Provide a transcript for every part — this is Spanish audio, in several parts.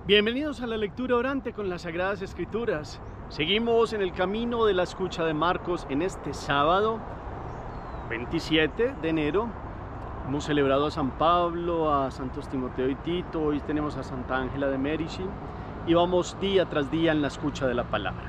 Bienvenidos a la lectura orante con las Sagradas Escrituras. Seguimos en el camino de la escucha de Marcos en este sábado 27 de enero. Hemos celebrado a San Pablo, a Santos Timoteo y Tito, hoy tenemos a Santa Ángela de Mérici y vamos día tras día en la escucha de la palabra.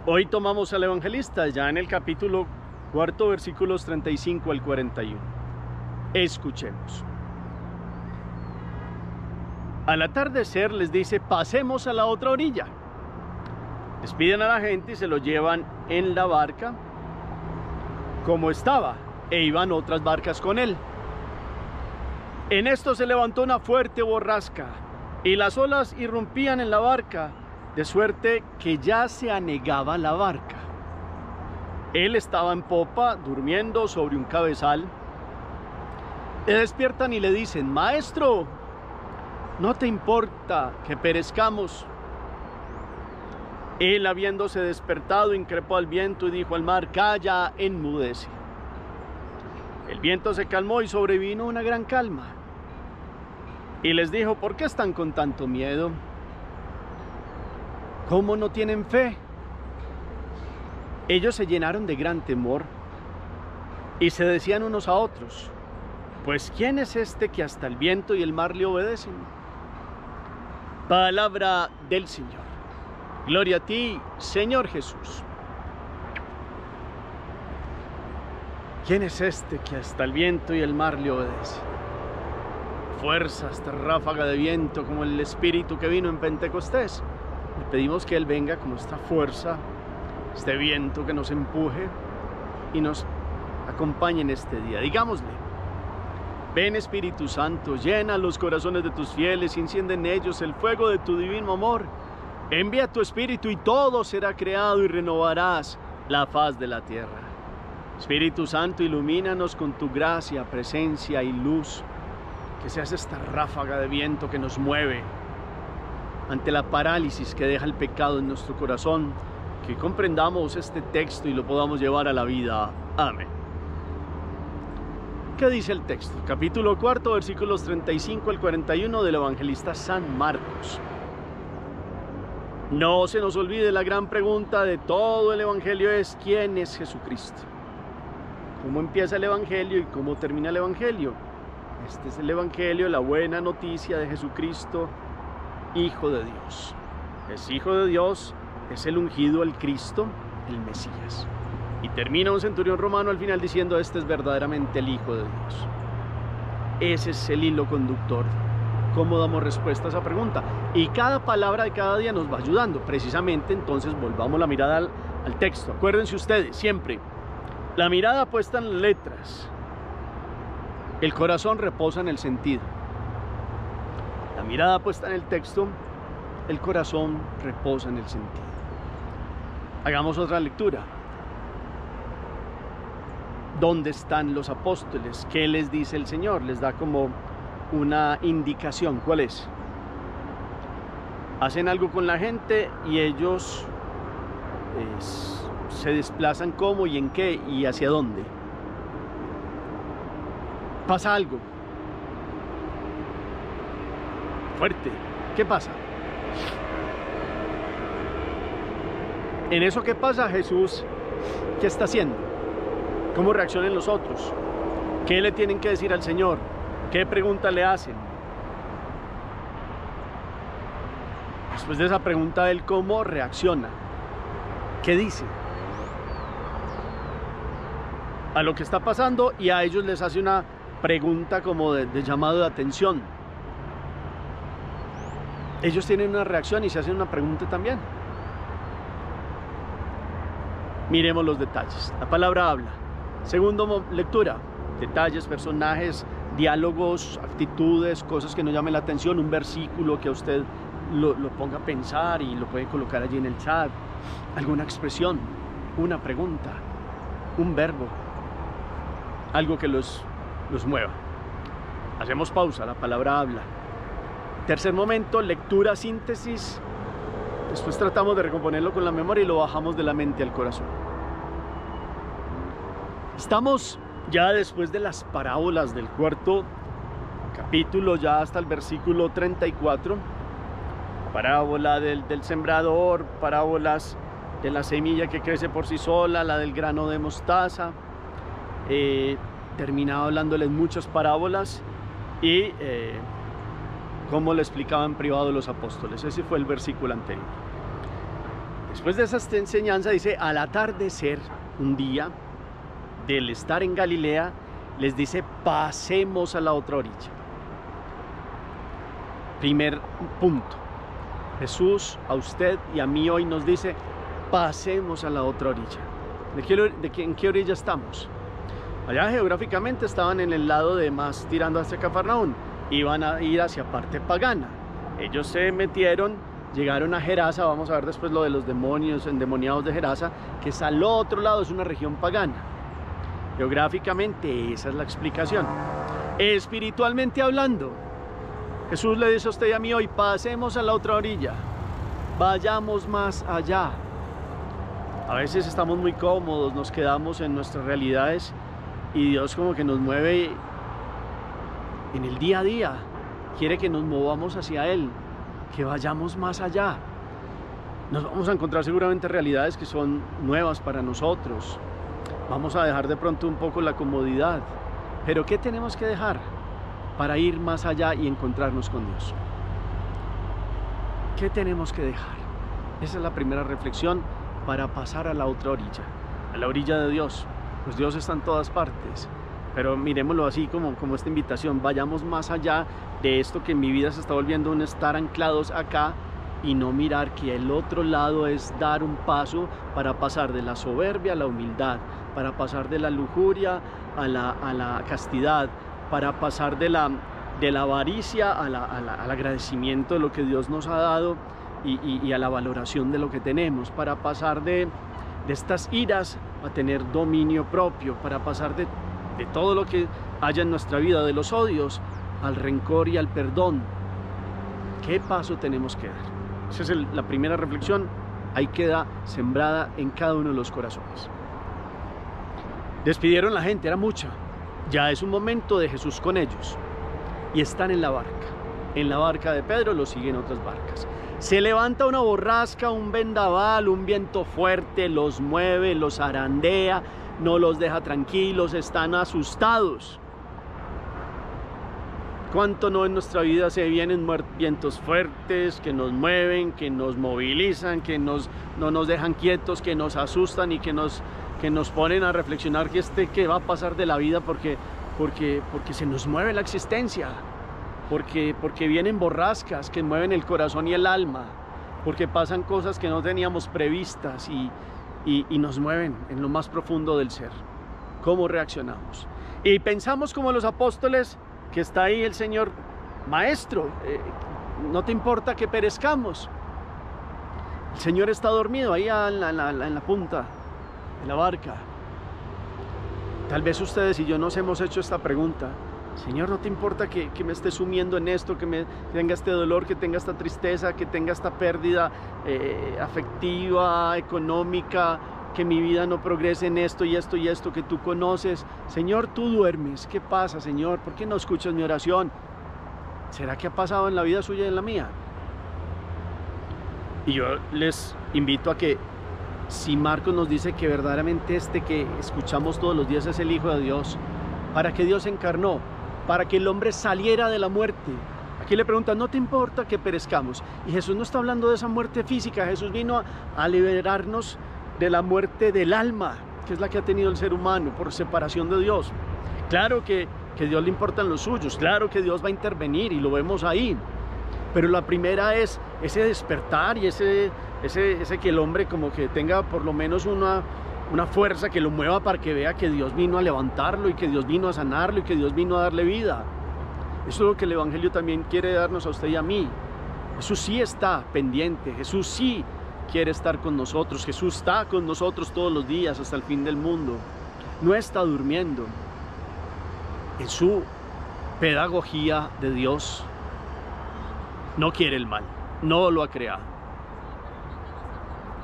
Hoy tomamos al evangelista ya en el capítulo 4, versículos 35 al 41. Escuchemos. Al atardecer les dice: pasemos a la otra orilla. Despiden a la gente y se lo llevan en la barca como estaba, e iban otras barcas con él. En esto se levantó una fuerte borrasca y las olas irrumpían en la barca, de suerte que ya se anegaba la barca. Él estaba en popa, durmiendo sobre un cabezal. Le despiertan y le dicen: Maestro, ¿no te importa que perezcamos? Él, habiéndose despertado, increpó al viento y dijo al mar: calla, enmudece. El viento se calmó y sobrevino una gran calma. Y les dijo: ¿por qué están con tanto miedo? ¿Cómo no tienen fe? Ellos se llenaron de gran temor y se decían unos a otros: pues ¿quién es este que hasta el viento y el mar le obedecen? Palabra del Señor. Gloria a ti, Señor Jesús. ¿Quién es este que hasta el viento y el mar le obedece? Fuerza esta ráfaga de viento como el Espíritu que vino en Pentecostés. Le pedimos que Él venga como esta fuerza, este viento que nos empuje y nos acompañe en este día. Digámosle: ven, Espíritu Santo, llena los corazones de tus fieles y enciende en ellos el fuego de tu divino amor. Envía tu Espíritu y todo será creado y renovarás la faz de la tierra. Espíritu Santo, ilumínanos con tu gracia, presencia y luz. Que seas esta ráfaga de viento que nos mueve ante la parálisis que deja el pecado en nuestro corazón. Que comprendamos este texto y lo podamos llevar a la vida. Amén. ¿Qué dice el texto? Capítulo 4, versículos 35 al 41 del evangelista San Marcos. No se nos olvide la gran pregunta de todo el evangelio: es ¿quién es Jesucristo? ¿Cómo empieza el evangelio y cómo termina el evangelio? Este es el evangelio, la buena noticia de Jesucristo, Hijo de Dios. Es Hijo de Dios, es el ungido, el Cristo, el Mesías. Y termina un centurión romano al final diciendo: este es verdaderamente el Hijo de Dios. Ese es el hilo conductor. ¿Cómo damos respuesta a esa pregunta? Y cada palabra de cada día nos va ayudando. Precisamente, entonces, volvamos la mirada al texto. Acuérdense ustedes, siempre, la mirada puesta en las letras, el corazón reposa en el sentido. La mirada puesta en el texto, el corazón reposa en el sentido. Hagamos otra lectura. ¿Dónde están los apóstoles? ¿Qué les dice el Señor? Les da como una indicación. ¿Cuál es? Hacen algo con la gente y ellos se desplazan cómo y en qué y hacia dónde. Pasa algo fuerte. ¿Qué pasa? En eso que pasa, Jesús, ¿qué está haciendo? ¿Cómo reaccionan los otros? ¿Qué le tienen que decir al Señor? ¿Qué pregunta le hacen? Después de esa pregunta, Él ¿cómo reacciona? ¿Qué dice? A lo que está pasando, y a ellos les hace una pregunta como de llamado de atención. Ellos tienen una reacción y se hacen una pregunta también. Miremos los detalles. La palabra habla. Segundo lectura, detalles, personajes, diálogos, actitudes, cosas que nos llamen la atención, un versículo que a usted lo ponga a pensar y lo puede colocar allí en el chat, alguna expresión, una pregunta, un verbo, algo que los mueva. Hacemos pausa, la palabra habla. Tercer momento, lectura, síntesis. Después tratamos de recomponerlo con la memoria y lo bajamos de la mente al corazón. Estamos ya después de las parábolas del cuarto capítulo, ya hasta el versículo 34, parábola del sembrador, parábolas de la semilla que crece por sí sola, la del grano de mostaza. Terminaba hablándoles muchas parábolas y cómo le explicaba en privado los apóstoles. Ese fue el versículo anterior. Después de esa enseñanza dice, al atardecer un día del estar en Galilea, les dice, pasemos a la otra orilla. Primer punto. Jesús a usted y a mí hoy nos dice, pasemos a la otra orilla. ¿En qué orilla estamos? Allá geográficamente estaban en el lado de más tirando hacia Cafarnaún, iban a ir hacia parte pagana. Ellos se metieron, llegaron a Gerasa, vamos a ver después lo de los demonios endemoniados de Gerasa, que es al otro lado, es una región pagana. Geográficamente esa es la explicación. Espiritualmente hablando, Jesús le dice a usted y a mí hoy, pasemos a la otra orilla, vayamos más allá. A veces estamos muy cómodos, nos quedamos en nuestras realidades y Dios como que nos mueve en el día a día, quiere que nos movamos hacia Él, que vayamos más allá. Nos vamos a encontrar seguramente realidades que son nuevas para nosotros. Vamos a dejar de pronto un poco la comodidad, pero ¿qué tenemos que dejar para ir más allá y encontrarnos con Dios? ¿Qué tenemos que dejar? Esa es la primera reflexión para pasar a la otra orilla, a la orilla de Dios. Pues Dios está en todas partes, pero miremoslo así como esta invitación, vayamos más allá de esto que en mi vida se está volviendo un estar anclados acá y no mirar que el otro lado es dar un paso para pasar de la soberbia a la humildad, para pasar de la lujuria a la castidad, para pasar de la avaricia al agradecimiento de lo que Dios nos ha dado y a la valoración de lo que tenemos, para pasar de estas iras a tener dominio propio, para pasar de todo lo que haya en nuestra vida, de los odios al rencor y al perdón. ¿Qué paso tenemos que dar? Esa es la primera reflexión, ahí queda sembrada en cada uno de los corazones. Despidieron la gente, era mucha. Ya es un momento de Jesús con ellos y están en la barca. En la barca de Pedro lo siguen otras barcas. Se levanta una borrasca, un vendaval, un viento fuerte, los mueve, los zarandea, no los deja tranquilos, están asustados. ¿Cuánto no en nuestra vida se vienen vientos fuertes que nos mueven, que nos movilizan, que no nos dejan quietos, que nos asustan y que nos ponen a reflexionar qué va a pasar de la vida porque se nos mueve la existencia, porque vienen borrascas que mueven el corazón y el alma, porque pasan cosas que no teníamos previstas y nos mueven en lo más profundo del ser. ¿Cómo reaccionamos? Y pensamos como los apóstoles, que está ahí el Señor, Maestro, no te importa que perezcamos. El Señor está dormido ahí en la punta de la barca. Tal vez ustedes y yo nos hemos hecho esta pregunta: Señor, ¿no te importa que me esté sumiendo en esto, que tenga este dolor, que tenga esta tristeza, que tenga esta pérdida afectiva, económica, que mi vida no progrese en esto y esto y esto que tú conoces? Señor, tú duermes. ¿Qué pasa, Señor? ¿Por qué no escuchas mi oración? ¿Será que ha pasado en la vida suya y en la mía? Y yo les invito a que, si Marcos nos dice que verdaderamente que escuchamos todos los días es el Hijo de Dios, para que Dios encarnó, para que el hombre saliera de la muerte. Aquí le preguntan, ¿no te importa que perezcamos? Y Jesús no está hablando de esa muerte física. Jesús vino a liberarnos de la muerte del alma, que es la que ha tenido el ser humano por separación de Dios. Claro que Dios le importan los suyos, claro que Dios va a intervenir y lo vemos ahí, pero la primera es ese despertar y ese que el hombre como que tenga por lo menos una fuerza que lo mueva para que vea que Dios vino a levantarlo y que Dios vino a sanarlo y que Dios vino a darle vida. Eso es lo que el Evangelio también quiere darnos a usted y a mí. Jesús sí está pendiente, Jesús sí quiere estar con nosotros, Jesús está con nosotros todos los días hasta el fin del mundo. No está durmiendo. En su pedagogía de Dios no quiere el mal, no lo ha creado.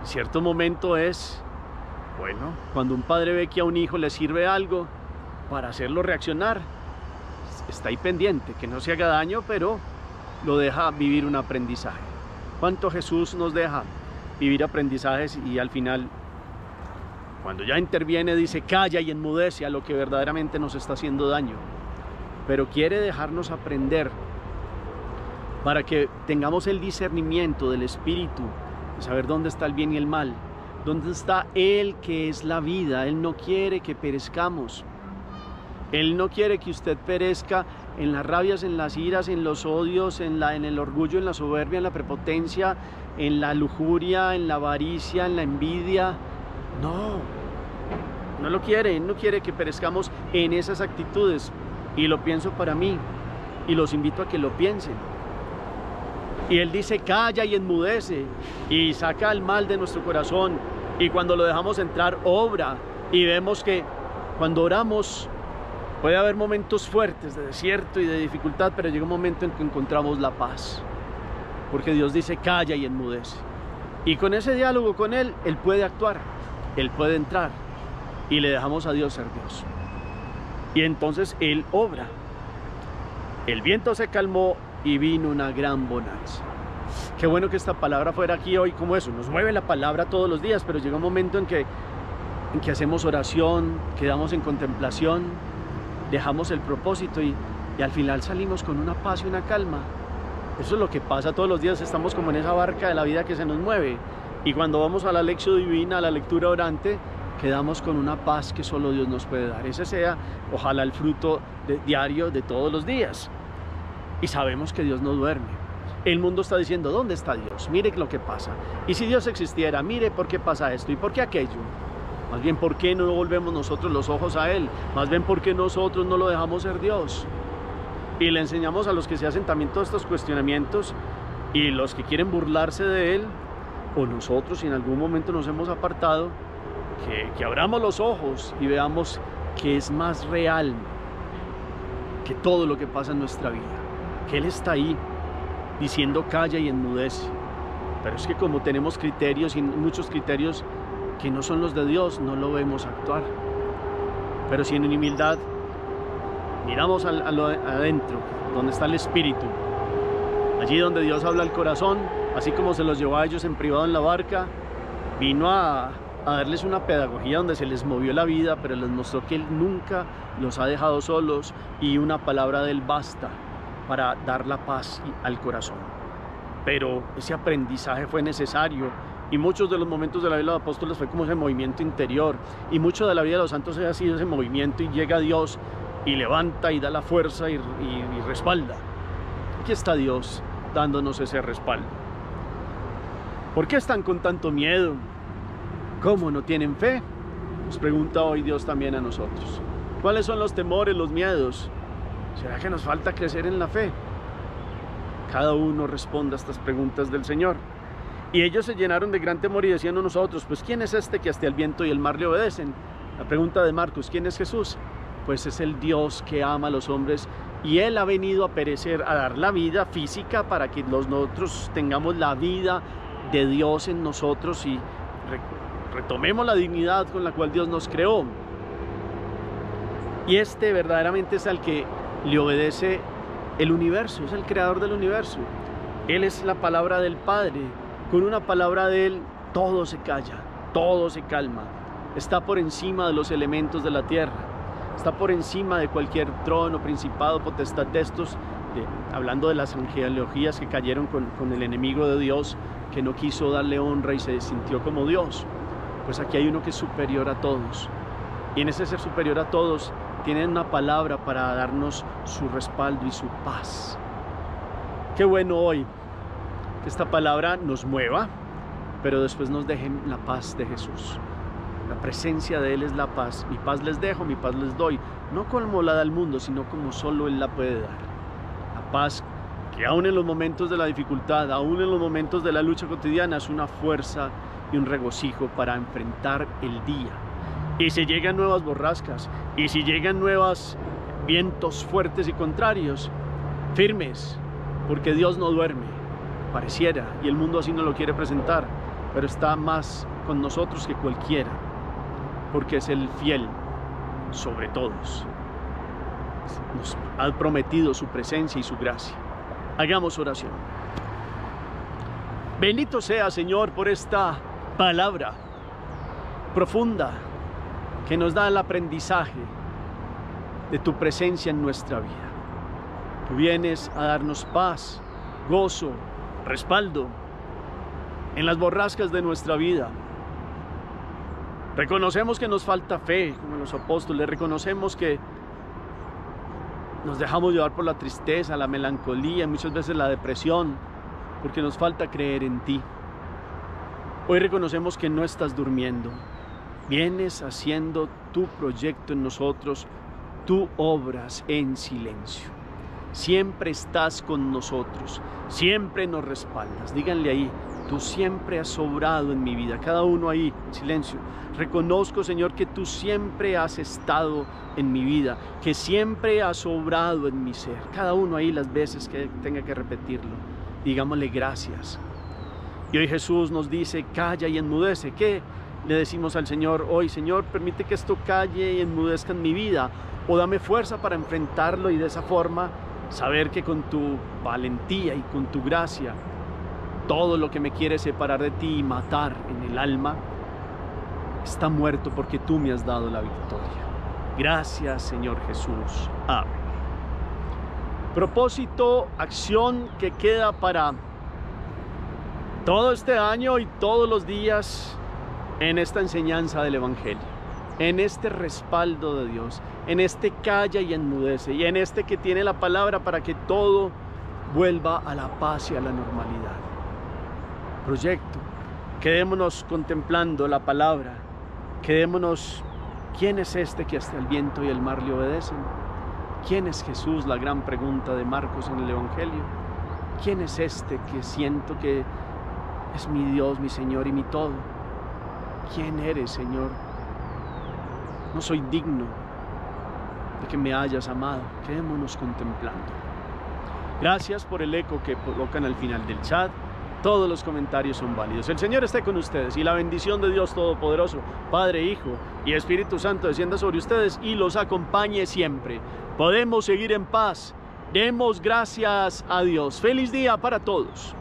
En cierto momento es, bueno, cuando un padre ve que a un hijo le sirve algo para hacerlo reaccionar, está ahí pendiente, que no se haga daño, pero lo deja vivir un aprendizaje. ¿Cuánto Jesús nos deja vivir aprendizajes y al final, cuando ya interviene, dice calla y enmudece a lo que verdaderamente nos está haciendo daño? Pero quiere dejarnos aprender para que tengamos el discernimiento del Espíritu, de saber dónde está el bien y el mal, dónde está Él que es la vida. Él no quiere que perezcamos. Él no quiere que usted perezca en las rabias, en las iras, en los odios, en el orgullo, en la soberbia, en la prepotencia, en la lujuria, en la avaricia, en la envidia. No lo quiere. Él no quiere que perezcamos en esas actitudes. Y lo pienso para mí, y los invito a que lo piensen. Y Él dice calla y enmudece, y saca el mal de nuestro corazón, y cuando lo dejamos entrar, obra. Y vemos que cuando oramos puede haber momentos fuertes de desierto y de dificultad, pero llega un momento en que encontramos la paz, porque Dios dice calla y enmudece. Y con ese diálogo con Él, Él puede actuar, Él puede entrar, y le dejamos a Dios ser Dios. Y entonces Él obra. El viento se calmó y vino una gran bonanza. Qué bueno que esta palabra fuera aquí hoy como eso. Nos mueve la palabra todos los días, pero llega un momento en que hacemos oración, quedamos en contemplación, dejamos el propósito y al final salimos con una paz y una calma. Eso es lo que pasa todos los días. Estamos como en esa barca de la vida que se nos mueve. Y cuando vamos a la lección divina, a la lectura orante, quedamos con una paz que solo Dios nos puede dar. Ese sea, ojalá, el fruto diario de todos los días. Y sabemos que Dios no duerme. El mundo está diciendo, ¿dónde está Dios? Mire lo que pasa. Y si Dios existiera, mire por qué pasa esto y por qué aquello. Más bien, ¿por qué no volvemos nosotros los ojos a Él? Más bien, ¿por qué nosotros no lo dejamos ser Dios? Y le enseñamos a los que se hacen también todos estos cuestionamientos y los que quieren burlarse de Él, o nosotros si en algún momento nos hemos apartado, que abramos los ojos y veamos que es más real que todo lo que pasa en nuestra vida, que Él está ahí diciendo calla y enmudece. Pero es que como tenemos criterios y muchos criterios que no son los de Dios, no lo vemos actuar. Pero si en humildad miramos adentro, donde está el Espíritu, allí donde Dios habla al corazón, así como se los llevó a ellos en privado en la barca, vino a darles una pedagogía donde se les movió la vida, pero les mostró que Él nunca los ha dejado solos, y una palabra de Él basta para dar la paz al corazón. Pero ese aprendizaje fue necesario, y muchos de los momentos de la vida de los apóstoles fue como ese movimiento interior, y mucho de la vida de los santos ha sido ese movimiento, y llega Dios y levanta y da la fuerza y respalda. Aquí está Dios dándonos ese respaldo. ¿Por qué están con tanto miedo? ¿Cómo no tienen fe? Nos pregunta hoy Dios también a nosotros. ¿Cuáles son los temores, los miedos? ¿Será que nos falta crecer en la fe? Cada uno responda a estas preguntas del Señor. Y ellos se llenaron de gran temor y decían a nosotros, pues ¿quién es este que hasta el viento y el mar le obedecen? La pregunta de Marcos, ¿quién es Jesús? Pues es el Dios que ama a los hombres, y Él ha venido a perecer, a dar la vida física para que nosotros tengamos la vida de Dios en nosotros y retomemos la dignidad con la cual Dios nos creó. Y este verdaderamente es al que le obedece el universo, es el creador del universo. Él es la palabra del Padre. Con una palabra de Él todo se calla, todo se calma. Está por encima de los elementos de la tierra, está por encima de cualquier trono, principado, potestad de estos, hablando de las angelologías que cayeron con el enemigo de Dios, que no quiso darle honra y se sintió como Dios. Pues aquí hay uno que es superior a todos, y en ese ser superior a todos tiene una palabra para darnos su respaldo y su paz. Qué bueno hoy que esta palabra nos mueva, pero después nos dejen la paz de Jesús. La presencia de Él es la paz. Mi paz les dejo, mi paz les doy, no como la da el mundo, sino como solo Él la puede dar. La paz que aún en los momentos de la dificultad, aún en los momentos de la lucha cotidiana, es una fuerza y un regocijo para enfrentar el día. Y si llegan nuevas borrascas, y si llegan nuevos vientos fuertes y contrarios, firmes, porque Dios no duerme, pareciera, y el mundo así no lo quiere presentar, pero está más con nosotros que cualquiera, porque es el fiel sobre todos. Nos ha prometido su presencia y su gracia. Hagamos oración. Bendito sea, Señor, por esta palabra profunda que nos da el aprendizaje de tu presencia en nuestra vida. Tú vienes a darnos paz, gozo, respaldo en las borrascas de nuestra vida. Reconocemos que nos falta fe, como los apóstoles. Reconocemos que nos dejamos llevar por la tristeza, la melancolía y muchas veces la depresión, porque nos falta creer en ti. Hoy reconocemos que no estás durmiendo. Vienes haciendo tu proyecto en nosotros. Tú obras en silencio. Siempre estás con nosotros. Siempre nos respaldas. Díganle ahí: tú siempre has obrado en mi vida. Cada uno ahí, en silencio. Reconozco, Señor, que tú siempre has estado en mi vida, que siempre has obrado en mi ser. Cada uno ahí las veces que tenga que repetirlo. Digámosle gracias. Y hoy Jesús nos dice: calla y enmudece. ¿Qué le decimos al Señor hoy? Señor, permite que esto calle y enmudezca en mi vida, o dame fuerza para enfrentarlo y de esa forma saber que con tu valentía y con tu gracia, todo lo que me quiere separar de ti y matar en el alma está muerto, porque tú me has dado la victoria. Gracias, Señor Jesús. Amén. Propósito, acción que queda para todo este año y todos los días en esta enseñanza del Evangelio, en este respaldo de Dios, en este calla y enmudece, y en este que tiene la palabra para que todo vuelva a la paz y a la normalidad. Proyecto, quedémonos contemplando la palabra, quedémonos: ¿quién es este que hasta el viento y el mar le obedecen? ¿Quién es Jesús? La gran pregunta de Marcos en el Evangelio. ¿Quién es este que siento que es mi Dios, mi Señor y mi todo? ¿Quién eres, Señor? No soy digno de que me hayas amado. Quedémonos contemplando. Gracias por el eco que colocan al final del chat. Todos los comentarios son válidos. El Señor esté con ustedes y la bendición de Dios Todopoderoso, Padre, Hijo y Espíritu Santo, descienda sobre ustedes y los acompañe siempre. Podemos seguir en paz. Demos gracias a Dios. Feliz día para todos.